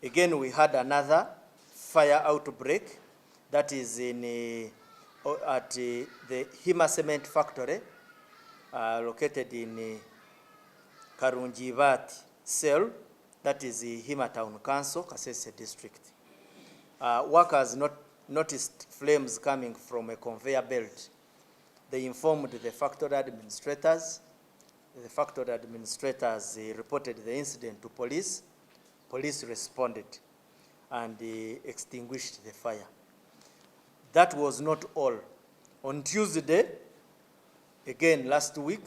Again, we had another fire outbreak that is in at the Hima Cement Factory located in Karungibat Cell, that is the Hima Town Council, Kasese District. Workers noticed flames coming from a conveyor belt. They informed the factory administrators. The factory administrators reported the incident to police. Police responded and extinguished the fire. That was not all. On Tuesday, again last week,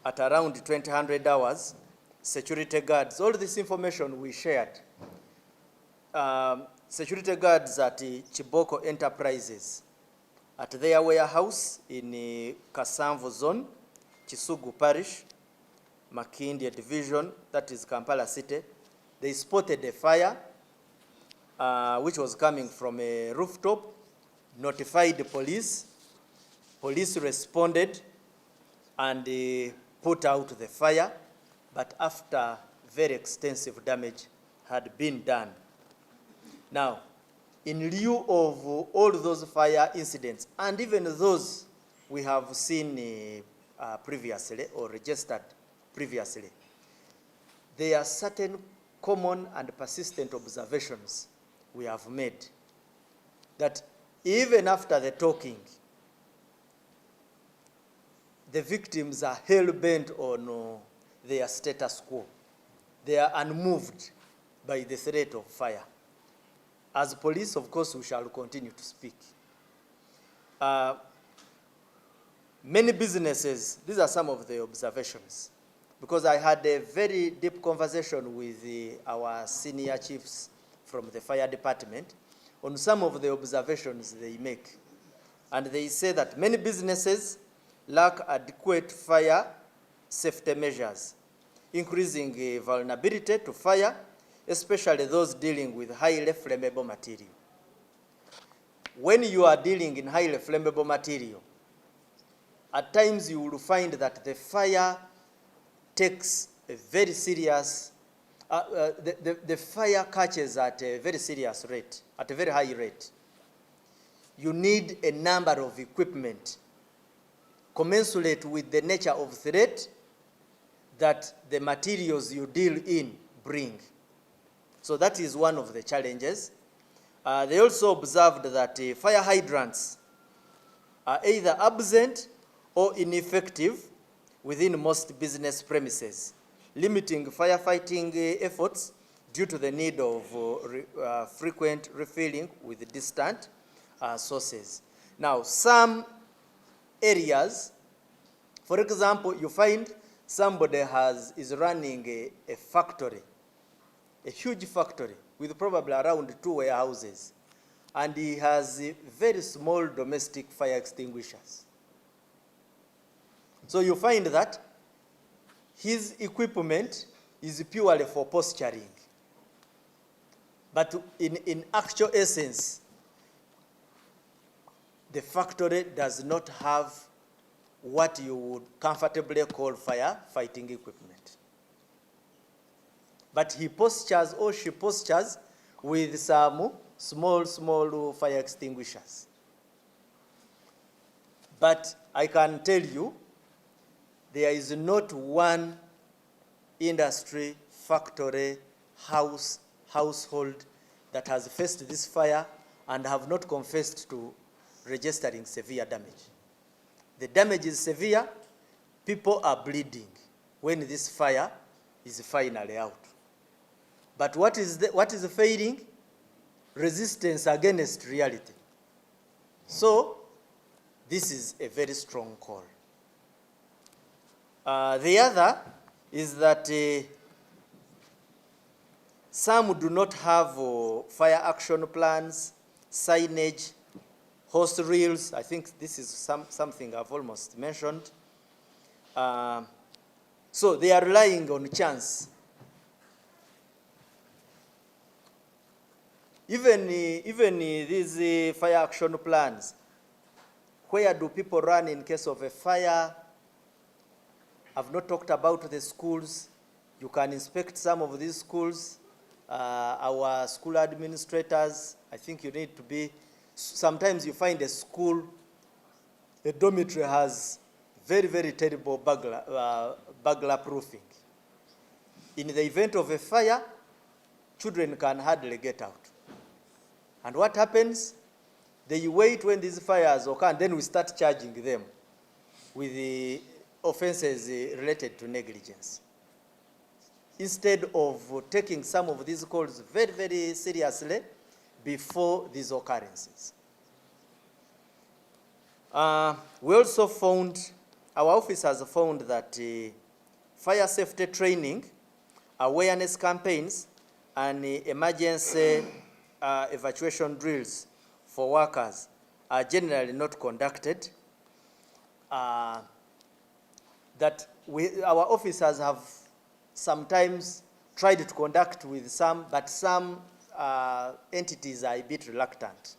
at around 2000 hours, security guards, all this information we shared, security guards at Chiboko Enterprises, at their warehouse in Kasamvu Zone, Kisugu Parish, Makindye Division, that is Kampala City, they spotted a fire which was coming from a rooftop, notified the police. Police responded and put out the fire, but after very extensive damage had been done. Now, in lieu of all those fire incidents, and even those we have seen previously or registered previously, there are certain common and persistent observations we have made that even after the talking, the victims are hell-bent on their status quo. They are unmoved by the threat of fire. As police, of course, we shall continue to speak. Many businesses, these are some of the observations, because I had a very deep conversation with our senior chiefs from the fire department on some of the observations they make. And they say that many businesses lack adequate fire safety measures, increasing vulnerability to fire, especially those dealing with highly flammable material. When you are dealing in highly flammable material, at times you will find that the fire takes a very serious, the fire catches at a very serious rate, at a very high rate. You need a number of equipment commensurate with the nature of threat that the materials you deal in bring. So that is one of the challenges. They also observed that fire hydrants are either absent or ineffective within most business premises, limiting firefighting efforts due to the need of frequent refilling with distant sources. Now, some areas, for example, you find somebody is running a factory, a huge factory with probably around 2 warehouses, and he has very small domestic fire extinguishers. So you find that his equipment is purely for posturing. But in actual essence, the factory does not have what you would comfortably call fire fighting equipment. But he postures or she postures with some small fire extinguishers. But I can tell you, there is not one industry, factory, household that has faced this fire and have not confessed to registering severe damage. The damage is severe. People are bleeding when this fire is finally out. But what is failing? Resistance against reality. So this is a very strong call. The other is that some do not have fire action plans, signage, hose reels. I think this is something I've almost mentioned. So they are relying on chance. Even these fire action plans, where do people run in case of a fire? I've not talked about the schools. You can inspect some of these schools. our school administrators, I think you need to be, sometimes you find a school, a dormitory has very, very terrible burglar proofing. In the event of a fire, children can hardly get out. And what happens? They wait when these fires occur, and then we start charging them with the offenses related to negligence, instead of taking some of these calls very, very seriously before these occurrences. We also found, our office has found that fire safety training, awareness campaigns, and emergency evacuation drills for workers are generally not conducted. That our officers have sometimes tried to conduct with some, but some entities are a bit reluctant